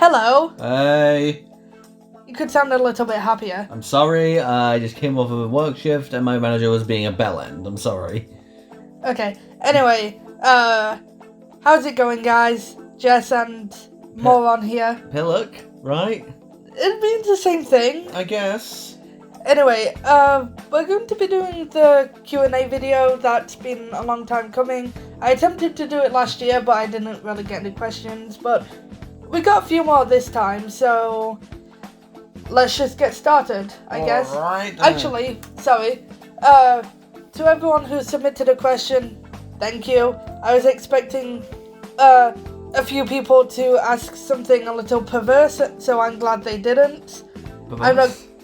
Hello. Hey. You could sound a little bit happier. I'm sorry, I just came off of a work shift and my manager was being a bellend. I'm sorry. Okay. Anyway, how's it going, guys? Jess and Moron here. Pillock, right? It means the same thing. I guess. Anyway, we're going to be doing the Q&A video that's been a long time coming. I attempted to do it last year, but I didn't really get any questions. But we got a few more this time, so let's just get started, I guess. Alright. Actually, sorry. To everyone who submitted a question, thank you. I was expecting a few people to ask something a little perverse, so I'm glad they didn't.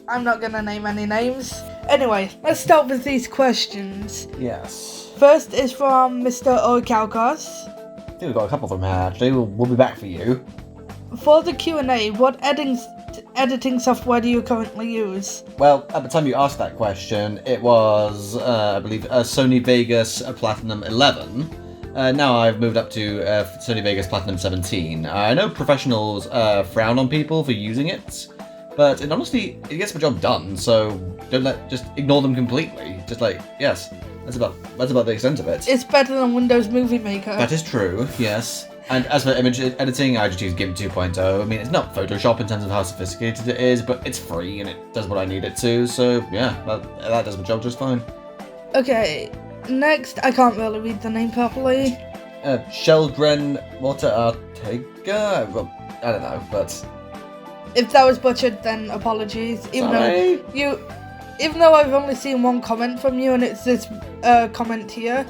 I'm not gonna name any names. Anyway, let's start with these questions. Yes. First is from Mr. Oikaukos. I think we've got a couple from here actually. We'll be back for you. For the Q&A, what editing software do you currently use? Well, at the time you asked that question, it was, I believe, Sony Vegas Platinum 11. Now I've moved up to Sony Vegas Platinum 17. I know professionals frown on people for using it, but it gets the job done, so just ignore them completely. Just yes, that's about the extent of it. It's better than Windows Movie Maker. That is true, yes. And as for image editing, I just use GIMP 2.0. I mean, it's not Photoshop in terms of how sophisticated it is, but it's free and it does what I need it to, so yeah, that does my job just fine. Okay, next, I can't really read the name properly. Sheldren Water Ortega? Well, I don't know, but... If that was butchered, then apologies. Sorry. Even though I've only seen one comment from you, and it's this comment here,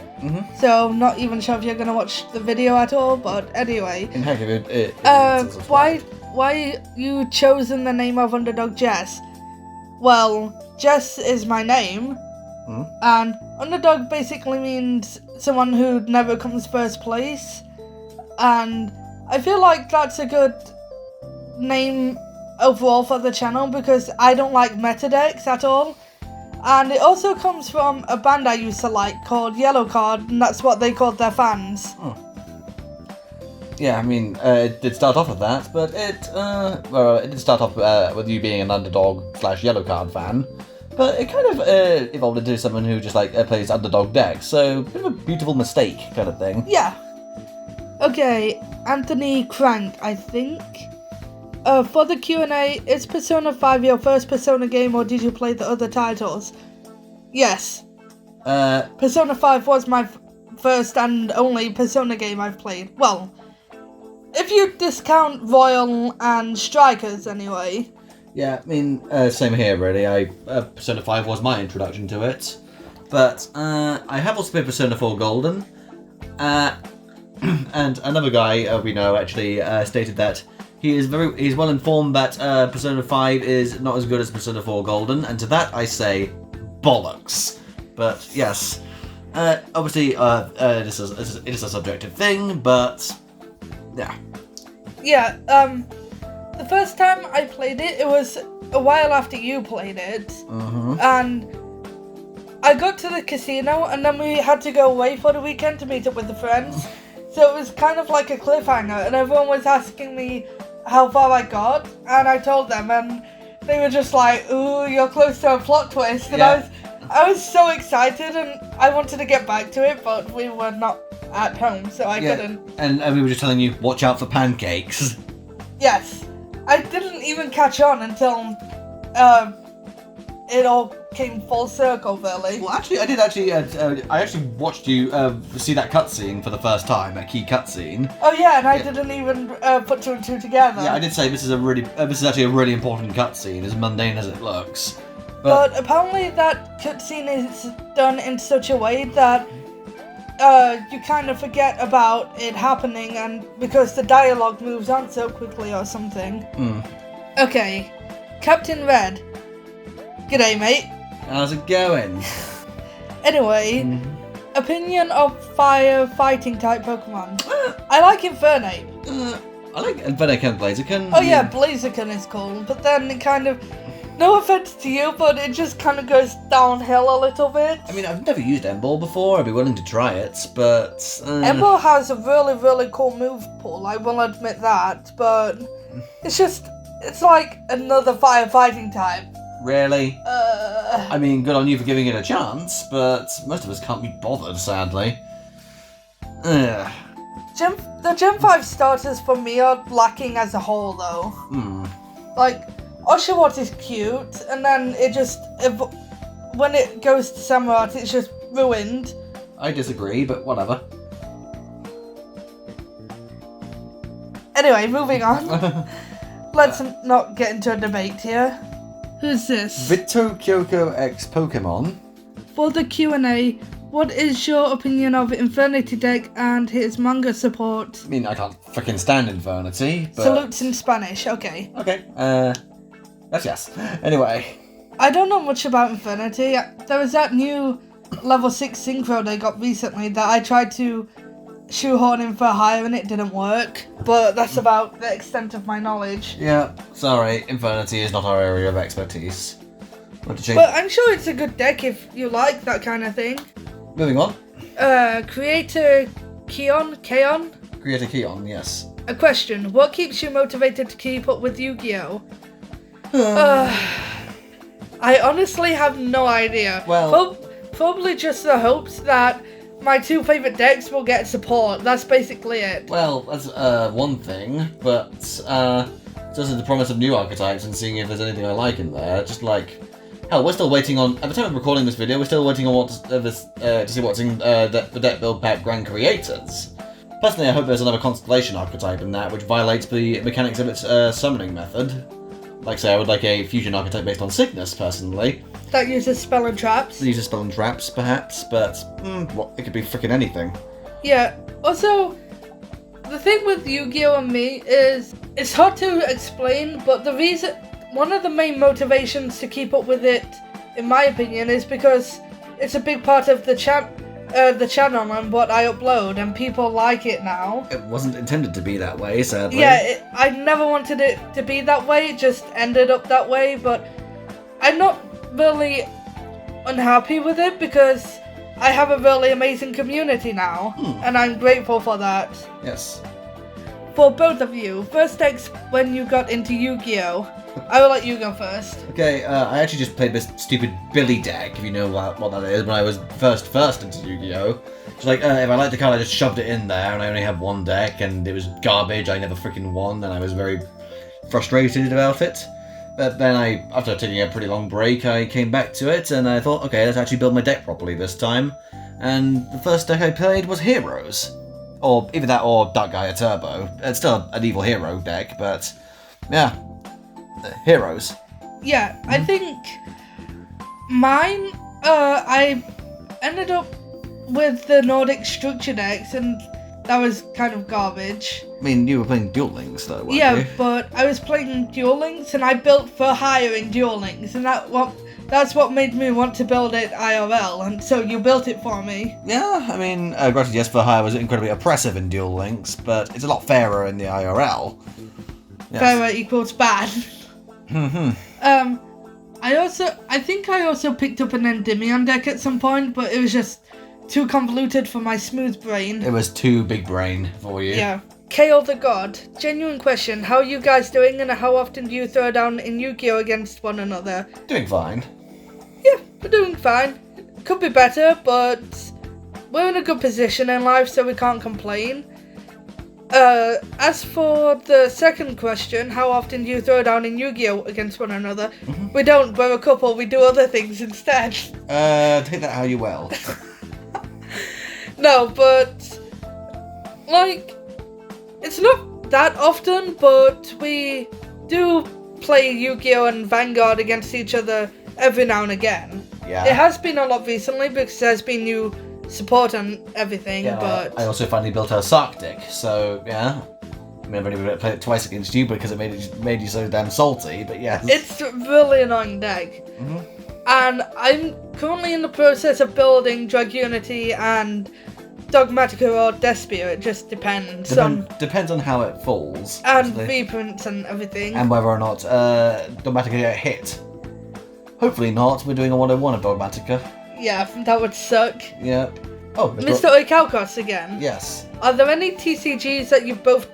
so I'm not even sure if you're gonna watch the video at all. But anyway, In fact, why you chosen the name of Underdog Jess? Well, Jess is my name, and Underdog basically means someone who never comes first place, and I feel like that's a good name overall for the channel because I don't like meta decks at all, and it also comes from a band I used to like called Yellowcard, and that's what they called their fans. Yeah, I mean, it did start off with that, but it did start off with you being an Underdog / Yellowcard fan, but it kind of evolved into someone who just plays Underdog decks, so bit of a beautiful mistake kind of thing. Yeah. Okay, Anthony Crank, I think. For the Q&A, is Persona 5 your first Persona game, or did you play the other titles? Yes. Persona 5 was my first and only Persona game I've played. Well, if you discount Royal and Strikers, anyway. Yeah, I mean, same here, really. Persona 5 was my introduction to it. But I have also played Persona 4 Golden. And another guy we know actually stated that he's well informed that Persona 5 is not as good as Persona 4 Golden, and to that I say, bollocks. But yes, obviously it is a subjective thing, but yeah. Yeah, the first time I played it, it was a while after you played it, and I got to the casino, and then we had to go away for the weekend to meet up with the friends, so it was kind of like a cliffhanger, and everyone was asking me how far I got, and I told them, and they were just like, ooh, you're close to a plot twist, and Yeah. I was so excited, and I wanted to get back to it, but we were not at home, so I couldn't. And we were just telling you, watch out for pancakes. Yes. I didn't even catch on until it all came full circle, really. Well, actually, I did actually. I actually watched you see that cutscene for the first time, that key cutscene. Oh yeah, and I didn't even put two and two together. Yeah, I did say this is actually a really important cutscene, as mundane as it looks. But apparently that cutscene is done in such a way that you kind of forget about it happening, and because the dialogue moves on so quickly or something. Okay, Captain Red. G'day, mate. How's it going? Anyway, opinion of fire fighting type Pokemon. I like Infernape. I like Infernape Blaziken. Oh yeah, Blaziken is cool, but then it kind of... No offense to you, but it just kind of goes downhill a little bit. I mean, I've never used Emball before. I'd be willing to try it, but... Emball has a really, really cool move pool, I will admit that, but It's like another firefighting type. Really? I mean, good on you for giving it a chance, but most of us can't be bothered, sadly. Ugh. The Gen 5 starters for me are lacking as a whole, though. Like, Oshawott is cute, and then when it goes to Samurott, it's just ruined. I disagree, but whatever. Anyway, moving on. Let's not get into a debate here. Who's this? Vito Kyoko X Pokemon. For the Q&A, what is your opinion of Infernity deck and his manga support? I mean, I can't freaking stand Infernity, but... Salutes in Spanish, okay. Okay, that's yes. Anyway. I don't know much about Infernity. There was that new level 6 synchro they got recently that I tried to shoehorn in for hire and it didn't work, but that's about the extent of my knowledge. Yeah, sorry, Infernity is not our area of expertise. But I'm sure it's a good deck if you like that kind of thing. Moving on. Creator Keon? Creator Keon, yes. A question, what keeps you motivated to keep up with Yu-Gi-Oh? I honestly have no idea. Well... Probably just the hopes that my two favourite decks will get support. That's basically it. Well, that's one thing, but just the promise of new archetypes and seeing if there's anything I like in there. Just like, hell, we're still waiting on, at the time of recording this video, we're still waiting on to see what's in the deck build pack Grand Creators. Personally, I hope there's another Constellation archetype in that, which violates the mechanics of its summoning method. Like I say, I would like a fusion archetype based on sickness, personally. That uses spell and traps? It uses spell and traps, perhaps, but it could be freaking anything. Yeah, also, the thing with Yu-Gi-Oh! And me is, it's hard to explain, but one of the main motivations to keep up with it, in my opinion, is because it's a big part of the channel and what I upload, and people like it now. It wasn't intended to be that way, sadly. Yeah, I never wanted it to be that way, it just ended up that way, but I'm not really unhappy with it because I have a really amazing community now, and I'm grateful for that. Yes. For both of you, first decks when you got into Yu-Gi-Oh! I will let you go first. Okay, I actually just played this stupid Billy deck, if you know what that is, when I was first into Yu-Gi-Oh! It's like, if I liked the card, I just shoved it in there, and I only had one deck, and it was garbage, I never freaking won, and I was very frustrated about it. But then after taking a pretty long break, I came back to it, and I thought, okay, let's actually build my deck properly this time. And the first deck I played was Heroes. Or either that or Dark Gaia Turbo. It's still an evil hero deck, but yeah. Heroes. Yeah, I think mine, I ended up with the Nordic structure decks, and that was kind of garbage. I mean, you were playing Duel Links, though, weren't you? Yeah, but I was playing Duel Links, and I built for hire in Duel Links, and that's what made me want to build it IRL, and so you built it for me. Yeah, I mean, granted, yes, for hire was incredibly oppressive in Duel Links, but it's a lot fairer in the IRL. Yes. Fairer equals bad. I think I also picked up an Endymion deck at some point, but it was just too convoluted for my smooth brain. It was too big brain for you. Yeah. Kale the God. Genuine question. How are you guys doing, and how often do you throw down in Yu-Gi-Oh! Against one another? Doing fine. Yeah, we're doing fine. Could be better, but we're in a good position in life, so we can't complain. As for the second question, how often do you throw down in Yu-Gi-Oh! Against one another? We don't, we're a couple, we do other things instead. Take that how you will. No, but, like, it's not that often, but we do play Yu-Gi-Oh! And Vanguard against each other every now and again. Yeah. It has been a lot recently because there's been new support and everything, yeah, but... I also finally built a Sark deck, so, yeah. I mean, I've only played it twice against you because it made you so damn salty, but yes. It's a really annoying deck. And I'm currently in the process of building Drug Unity and Dogmatica or Despia, it just depends. Depends on how it falls. And reprints and everything. And whether or not Dogmatica get hit. Hopefully not, we're doing a 101 of Dogmatica. Yeah, that would suck. Yeah. Oh, Mr. Oikalkos again. Yes. Are there any TCGs that you've both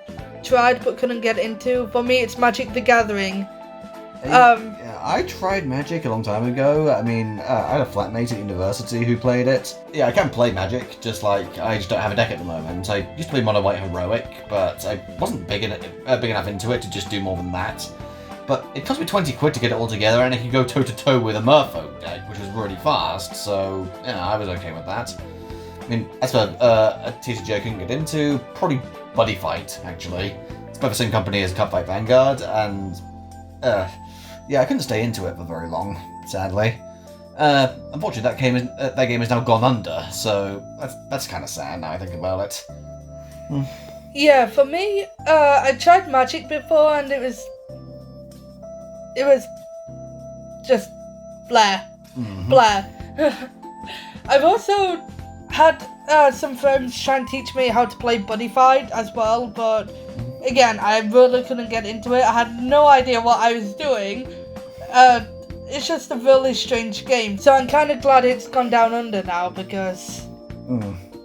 tried but couldn't get into. For me, it's Magic the Gathering. Yeah, I tried Magic a long time ago. I mean, I had a flatmate at university who played it. Yeah, I can play Magic, just like I just don't have a deck at the moment. I used to play Mono White Heroic, but I wasn't big enough into it to just do more than that. But it cost me 20 quid to get it all together, and I could go toe-to-toe with a Merfolk deck, which was really fast, so, yeah, I was okay with that. I mean, as for a TCG I couldn't get into, probably Buddy Fight, actually. It's by the same company as Cupfight Vanguard, and, yeah, I couldn't stay into it for very long, sadly. Unfortunately, that game is now gone under, so that's kind of sad now I think about it. Yeah, for me, I tried Magic before, and it was just blah. Blah. I've also had some friends try and teach me how to play Buddy Fight as well, but again, I really couldn't get into it. I had no idea what I was doing. It's just a really strange game, so I'm kind of glad it's gone down under now, because...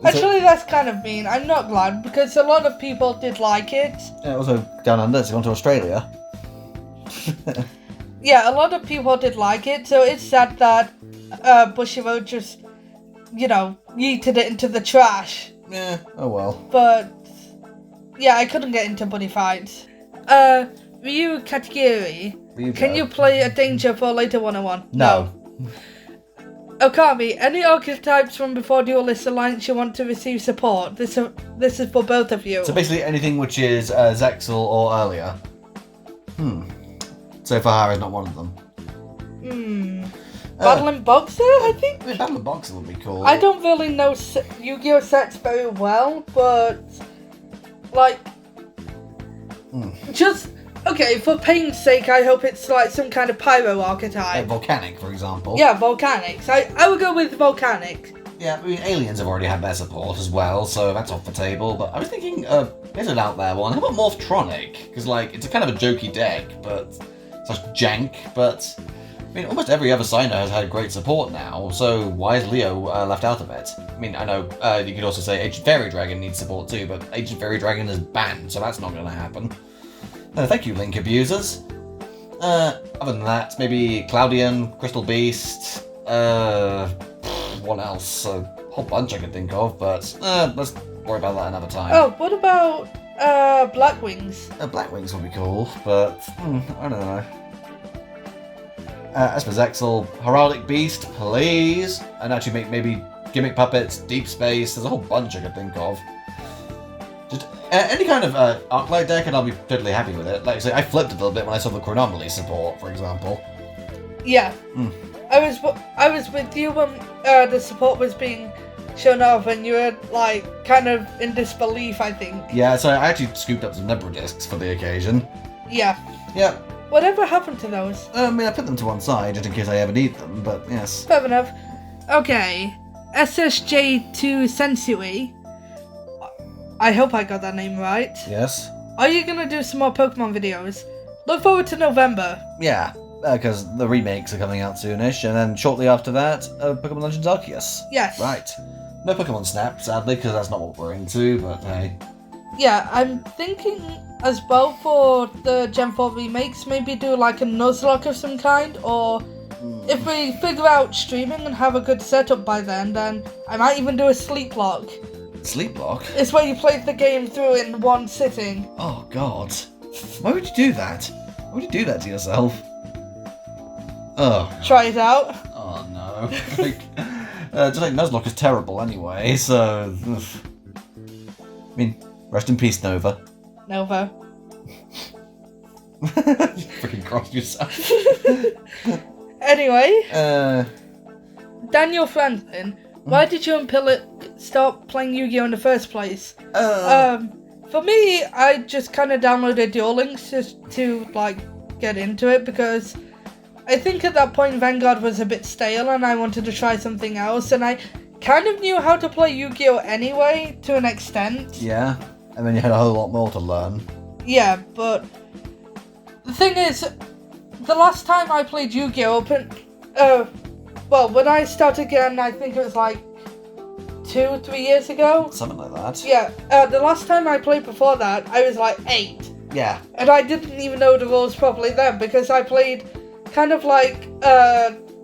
Actually, that's kind of mean. I'm not glad, because a lot of people did like it. Yeah, also down under, it's gone to Australia. Yeah, a lot of people did like it, so it's sad that Bushiroad just, yeeted it into the trash. Yeah, oh well. But, yeah, I couldn't get into Buddy Fight. Ryu Kategori, can you play a Danger for later 101? No. Okami, any archetypes from before Duelist Alliance you want to receive support? This is for both of you. So basically anything which is Zexal or earlier. So Fahara is not one of them. Battling Boxer, I think? I mean, Battling Boxer would be cool. I don't really know Yu-Gi-Oh sets very well, but, just... Okay, for pain's sake, I hope it's like some kind of pyro archetype. Like Volcanic, for example. Yeah, Volcanic. So I would go with Volcanic. Yeah, I mean, Aliens have already had their support as well, so that's off the table. But I was thinking, there's an out there one. How about Morphtronic? Because, it's a kind of a jokey deck, but such jank. But, I mean, almost every other signer has had great support now, so why is Leo left out of it? I mean, I know you could also say Ancient Fairy Dragon needs support too, but Ancient Fairy Dragon is banned, so that's not going to happen. Thank you, Link abusers. Other than that, maybe Cloudian, Crystal Beast, what else? A whole bunch I could think of, but let's worry about that another time. Oh, what about Blackwings? Blackwings would be cool, but I don't know. As for Zexal, Heraldic Beast, please, and actually maybe Gimmick Puppets, Deep Space. There's a whole bunch I could think of. Just any kind of Arclight deck, and I'll be totally happy with it. Like I say, I flipped a little bit when I saw the Chronomaly support, for example. Yeah. I was with you when the support was being shown off, and you were kind of in disbelief, I think. Yeah, so I actually scooped up some Nebra discs for the occasion. Yeah. Yeah. Whatever happened to those? I mean, I put them to one side just in case I ever need them, but yes. Fair enough. Okay. SSJ2 Sensui. I hope I got that name right. Yes. Are you gonna do some more Pokemon videos? Look forward to November. Yeah, because the remakes are coming out soonish, and then shortly after that, Pokemon Legends Arceus. Yes. Right. No Pokemon Snap, sadly, because that's not what we're into, but hey. Yeah, I'm thinking as well for the Gen 4 remakes, maybe do a Nuzlocke of some kind, or if we figure out streaming and have a good setup by then I might even do a Sleep Lock. Sleep Lock? It's where you play the game through in one sitting. Oh god. Why would you do that? Why would you do that to yourself? Oh. Try it out. Oh no. Just like Nuzlocke is terrible anyway, so... Ugh. I mean, rest in peace, Nova. Nova. You freaking crossed yourself. Anyway. Daniel Franklin, why did you and Pilot start playing Yu-Gi-Oh in the first place? For me, I just kind of downloaded Duel Links just to get into it, because I think at that point Vanguard was a bit stale and I wanted to try something else, and I kind of knew how to play Yu-Gi-Oh anyway to an extent. Yeah, and then you had a whole lot more to learn. Yeah, but the thing is, the last time I played Yu-Gi-Oh, when I started again, I think it was 2-3 years ago. Something like that. Yeah, the last time I played before that, I was like 8. Yeah. And I didn't even know the rules properly then, because I played kind of like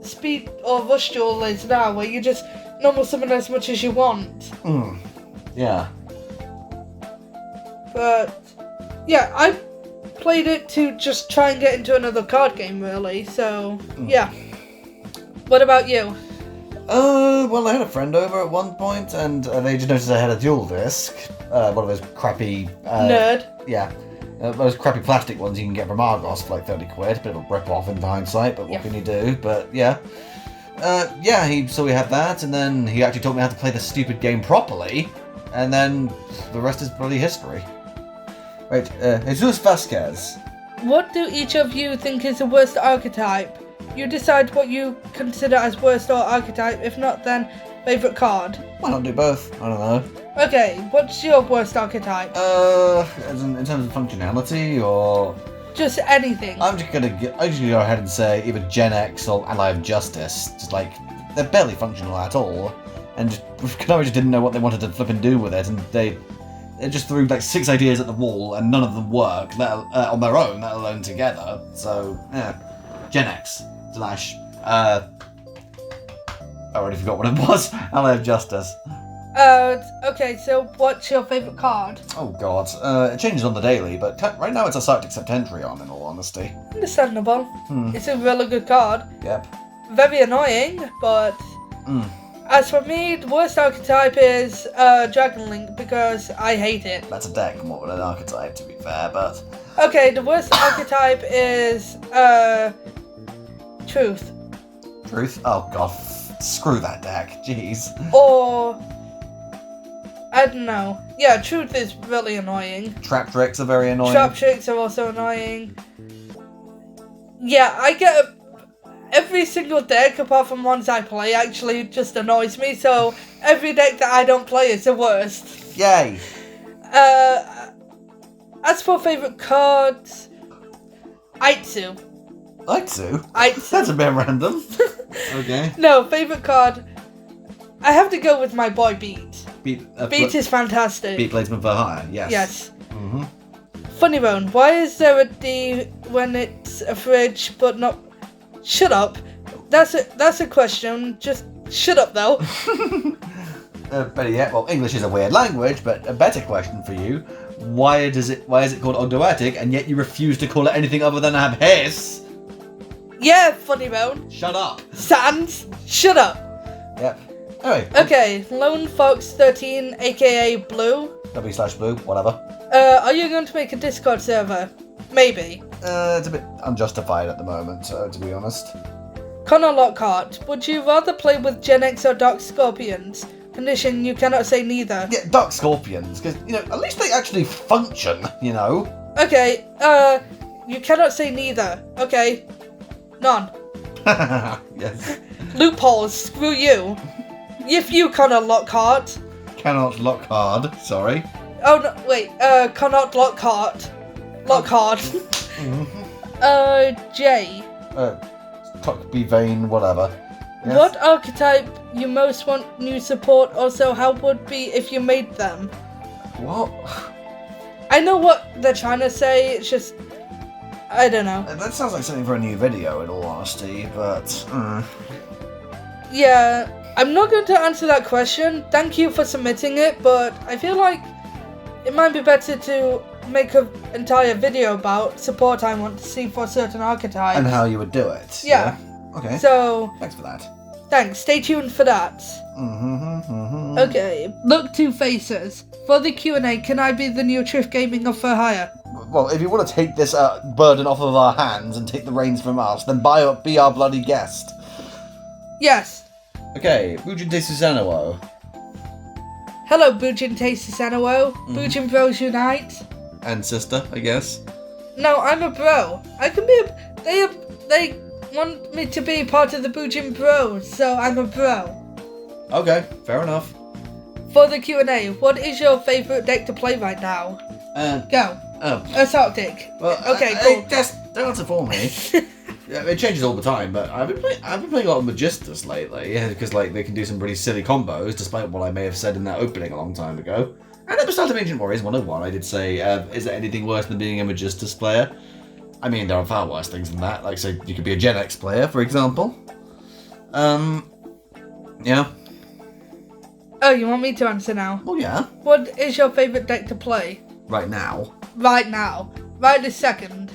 Speed or Rush Duel is now, where you just normal summon as much as you want. Yeah. But, yeah, I played it to just try and get into another card game, really, so, yeah. What about you? Well, I had a friend over at one point, and they just noticed I had a dual disc. One of those crappy... Nerd. Yeah. Those crappy plastic ones you can get from Argos for like 30 quid. Bit of a rip-off in hindsight, but what can you do? But, yeah. So we had that, and then he actually taught me how to play the stupid game properly, and then the rest is bloody history. Right, Jesus Vasquez. What do each of you think is the worst archetype? You decide what you consider as worst or archetype. If not, then favourite card. Why not do both? I don't know. Okay, what's your worst archetype? As in terms of functionality, or... Just anything. I'm just gonna go ahead and say either Gen X or Ally of Justice. Just like, they're barely functional at all. And Konami just didn't know what they wanted to flip and do with it, and they just threw like 6 ideas at the wall, and none of them work on their own, let alone together. So, yeah. Gen X / I already forgot what it was. Ally of Justice. Okay, so what's your favourite card? Oh god, it changes on the daily, but right now it's a Cyclic Septentrion, in all honesty. Understandable. It's a really good card. Yep. Very annoying, but... As for me, the worst archetype is Dragon Link, because I hate it. That's a deck more than an archetype, to be fair, but... Okay, the worst archetype is, Truth. Truth? Oh god, screw that deck, jeez. Or... I don't know. Yeah, Truth is really annoying. Trap Tricks are very annoying. Trap Tricks are also annoying. Yeah, I get every single deck apart from ones I play actually just annoys me, so every deck that I don't play is the worst. Yay! As for favourite cards, Aitsu. Aitsu? Aitsu. That's a bit random. Okay. No, favourite card, I have to go with my boy Beat. Beat is fantastic. Beat Bladesman for Hire, yes. Yes. Funny Bone, why is there a D when it's a fridge but not... Shut up. That's a question. Just shut up though. Better yet, well, English is a weird language, but a better question for you. Why is it called Ogdoatic, and yet you refuse to call it anything other than a hiss? Yeah, Funny Bone. Shut up. Sans, shut up. Yep. Anyway. Okay, Lone Fox 13, aka Blue. W/Blue, whatever. Are you going to make a Discord server? Maybe. It's a bit unjustified at the moment, to be honest. Connor Lockhart, would you rather play with Gen X or Dark Scorpions? Condition, you cannot say neither. Yeah, Dark Scorpions, because, at least they actually function, Okay, you cannot say neither. Okay. None. Yes. Loopholes, screw you. If you, Connor Lockhart. Cannot Lockhart, sorry. Oh, no, wait, cannot Lockhart. Lockhart. J. Tuckby Vein, whatever. Yes. What archetype you most want new support? Also, how would be if you made them? What? I know what they're trying to say, it's just... I don't know. That sounds like something for a new video, in all honesty, but... Yeah, I'm not going to answer that question. Thank you for submitting it, but I feel like it might be better to make an entire video about support I want to see for certain archetypes. And how you would do it. Yeah. Okay. So... Thanks for that. Thanks, stay tuned for that. Okay, look, Two Faces. For the Q&A, can I be the new Triff Gaming of For Hire? Well, if you want to take this burden off of our hands and take the reins from us, then be our bloody guest. Yes. Okay, Bujin Susanowo. Hello, Bujin Susanowo. Bujin Bros Unite. And sister, I guess. No, I'm a bro. I can be they want me to be part of the Bujin Bros, so I'm a bro. Okay, fair enough. For the Q&A, what is your favourite deck to play right now? Go. Oh. Assault deck. Well, okay, cool. Just don't answer for me. Yeah, it changes all the time, but I've been playing a lot of Magistus lately, because like they can do some really silly combos, despite what I may have said in that opening a long time ago. And at the start of Ancient Warriors 101, I did say, is there anything worse than being a Magistus player? I mean, there are far worse things than that. Like, say, you could be a Gen X player, for example. Yeah. Oh, you want me to answer now? Well, yeah. What is your favourite deck to play? Right now. Right now. Right this second.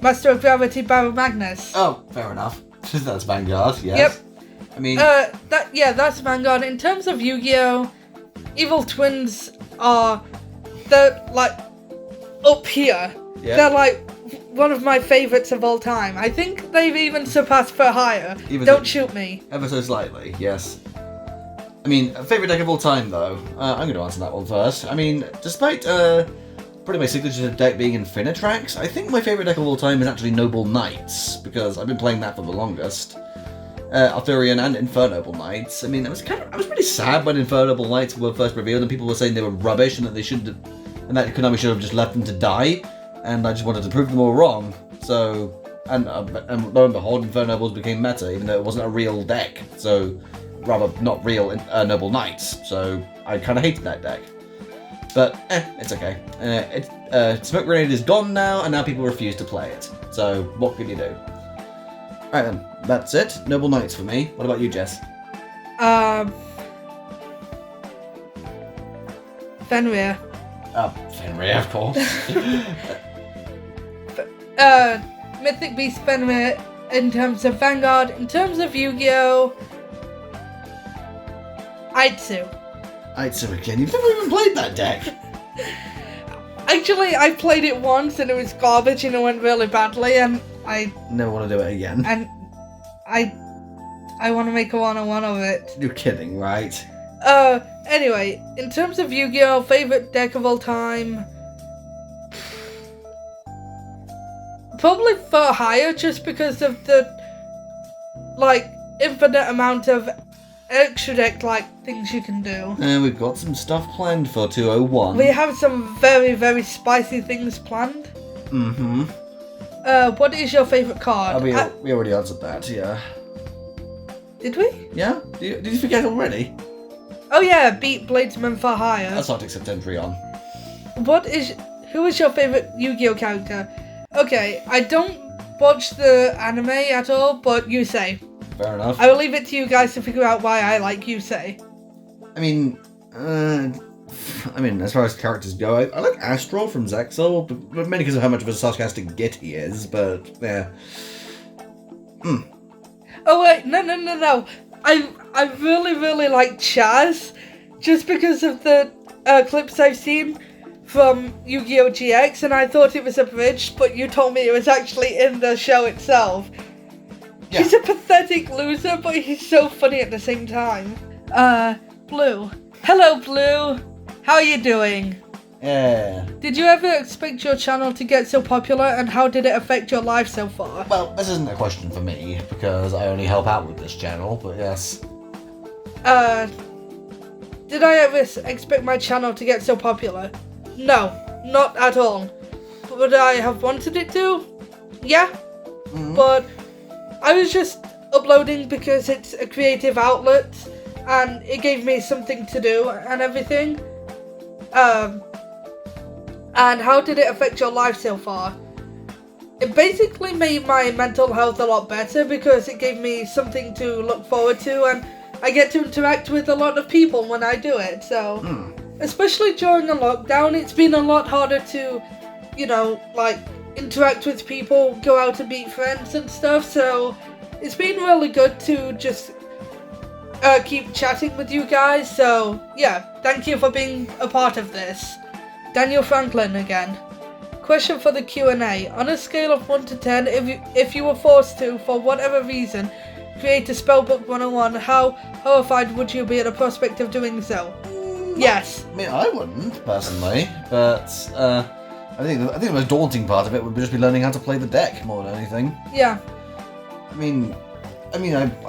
Master of Gravity Barrow Magnus. Oh, fair enough. That's Vanguard, yes. Yep. I mean... that's Vanguard. In terms of Yu-Gi-Oh!, Evil Twins they're, like, up here. Yeah. They're, like, one of my favourites of all time. I think they've even surpassed For Hire. Don't shoot me. Ever so slightly, yes. I mean, favourite deck of all time, though. I'm going to answer that one first. I mean, despite pretty my signature deck being Infinitrax, I think my favourite deck of all time is actually Noble Knights, because I've been playing that for the longest. Arthurian and Infernoble Knights. I mean, I was pretty sad when Infernoble Knights were first revealed and people were saying they were rubbish and that they shouldn't have, and that Konami should have just left them to die, and I just wanted to prove them all wrong. So, and lo and behold, Infernobles became meta, even though it wasn't a real deck. So, rather not real Noble Knights. So, I kind of hated that deck. But, it's okay. Smoke Grenade is gone now, and now people refuse to play it. So, what can you do? Right then, that's it. Noble Knights for me. What about you, Jess? Fenrir. Fenrir, of course. Mythic Beast Fenrir in terms of Vanguard. In terms of Yu-Gi-Oh! Aitsu. Aitsu again. You've never even played that deck. Actually, I played it once and it was garbage and it went really badly and I never want to do it again. And I want to make a 101 of it. You're kidding, right? Anyway, in terms of Yu-Gi-Oh! Favorite deck of all time, probably For Hire, just because of the, like, infinite amount of extra deck-like things you can do. We've got some stuff planned for 201. We have some very, very spicy things planned. Mm-hmm. What is your favourite card? We already answered that, yeah. Did we? Yeah? Did you forget already? Oh yeah, beat Bladesman For Hire. That's Arctic Septentrion. Who is your favourite Yu-Gi-Oh character? Okay, I don't watch the anime at all, but Yusei. Fair enough. I will leave it to you guys to figure out why I like Yusei. I mean, as far as characters go, I like Astral from Zexal, but mainly because of how much of a sarcastic git he is, but, yeah. Oh wait, no. I really, really like Chaz, just because of the clips I've seen from Yu-Gi-Oh! GX, and I thought it was abridged, but you told me it was actually in the show itself. Yeah. He's a pathetic loser, but he's so funny at the same time. Blue. Hello, Blue. How are you doing? Yeah. Did you ever expect your channel to get so popular, and how did it affect your life so far? Well, this isn't a question for me, because I only help out with this channel, but yes. Did I ever expect my channel to get so popular? No, not at all. Would I have wanted it to? Yeah. Mm-hmm. But I was just uploading because it's a creative outlet, and it gave me something to do and everything. And how did it affect your life so far? It basically made my mental health a lot better because it gave me something to look forward to, and I get to interact with a lot of people when I do it, so... Especially during the lockdown, it's been a lot harder to, interact with people, go out and meet friends and stuff, so it's been really good to just keep chatting with you guys, so yeah, thank you for being a part of this. Daniel Franklin again. Question for the Q&A. On a scale of 1 to 10, if you were forced to, for whatever reason, create a spellbook 101, how horrified would you be at the prospect of doing so? Yes. I mean, I wouldn't, personally, but I think the most daunting part of it would just be learning how to play the deck more than anything. Yeah. I mean, I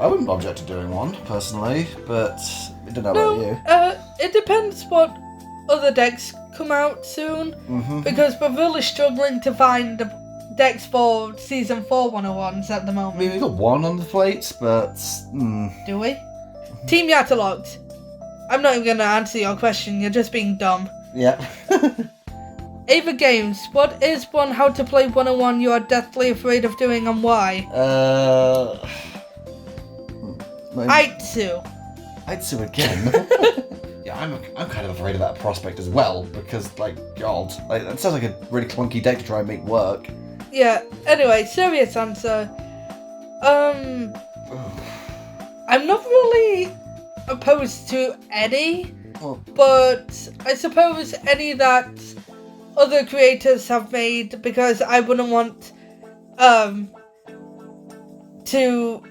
wouldn't object to doing one, personally, but I don't know about you. It depends what other decks come out soon, Mm-hmm. because we're really struggling to find the decks for Season 4 101s at the I moment. mean, we got one on the plate, but Do we? Team Yatalocked. I'm not even going to answer your question, you're just being dumb. yeah. Ava Games, what is one how to play 101 you are deathly afraid of doing and why? Aitsu. Aitsu again. Yeah, I'm kind of afraid of that prospect as well, because, like, God, like, that sounds like a really clunky deck to try and make work. Yeah, anyway, serious answer. I'm not really opposed to any, Well, but I suppose any that other creators have made, because I wouldn't want to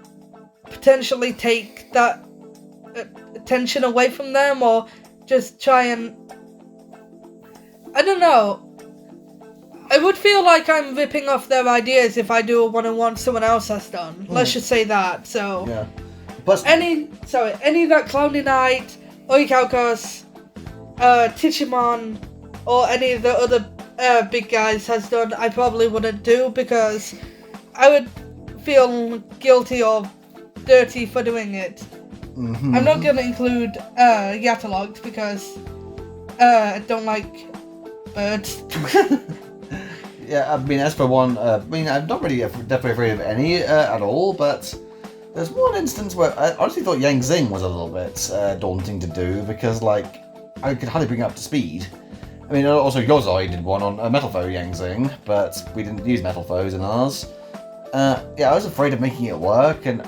potentially take that attention away from them, or just try and, I don't know, I would feel like I'm ripping off their ideas if I do a one-on-one someone else has done. Let's just say that. So yeah. Plus, any that Cloudy Knight, Oikaukos, Tichimon, or any of the other big guys has done, I probably wouldn't do, because I would feel guilty or dirty for doing it. mm-hmm. I'm not gonna include Yatalogged because I don't like birds. Yeah, I mean, as for one, I'm not really definitely afraid of any at all, but there's one instance where I honestly thought Yang Zing was a little bit daunting to do, because, like, I could hardly bring it up to speed. I mean, also Yozoi did one on Metal Foe Yang Zing, but we didn't use Metal Foes in ours. Yeah, I was afraid of making it work, and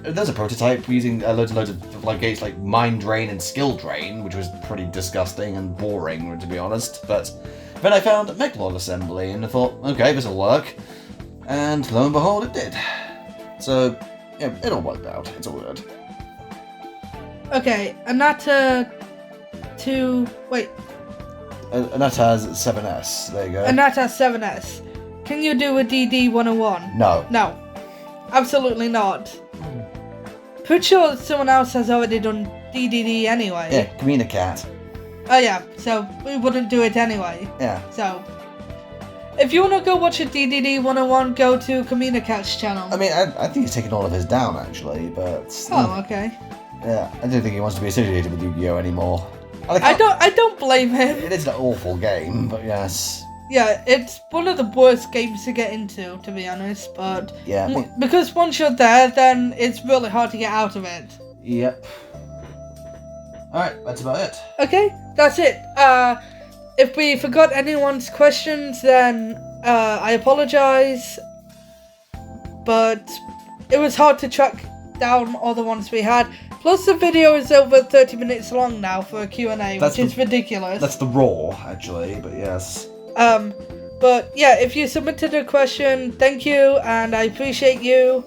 there's a prototype using loads and loads of gates like Mind Drain and Skill Drain, which was pretty disgusting and boring, to be honest, but then I found Mechlord Assembly, and I thought, okay, this'll work, and lo and behold, it did. So, yeah, it all worked out, it's all good. Okay, Anata to wait. Anata's 7S, there you go. Anata 7S. Can you do a DD 101? No. No. Absolutely not. Pretty sure someone else has already done DDD anyway. Yeah, Communicat. Oh yeah, so we wouldn't do it anyway. Yeah. So, if you want to go watch a DDD 101, go to Communicat's channel. I mean, I think he's taken all of his down, actually, but... Oh, okay. Yeah, I don't think he wants to be associated with Yu-Gi-Oh! Anymore. I don't blame him. It is an awful game, but yes. Yeah, it's one of the worst games to get into, to be honest, but... Yeah. Because once you're there, then it's really hard to get out of it. Yep. Alright, that's about it. Okay, that's it. If we forgot anyone's questions, then I apologize. But it was hard to track down all the ones we had. Plus the video is over 30 minutes long now for a Q&A, which is ridiculous. That's the raw, actually, but yes. But yeah, if you submitted a question, thank you, and I appreciate you.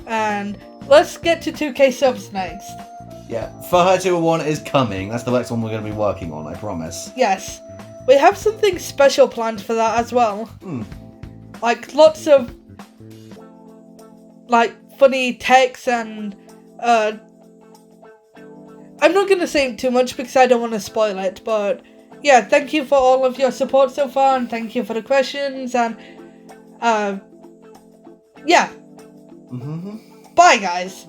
And let's get to 2K subs next. Yeah, Fahai 201 is coming. That's the next one we're going to be working on, I promise. Yes. We have something special planned for that as well. Like lots of like funny text and I'm not going to say too much because I don't want to spoil it, but yeah, thank you for all of your support so far, and thank you for the questions, and yeah. Bye guys.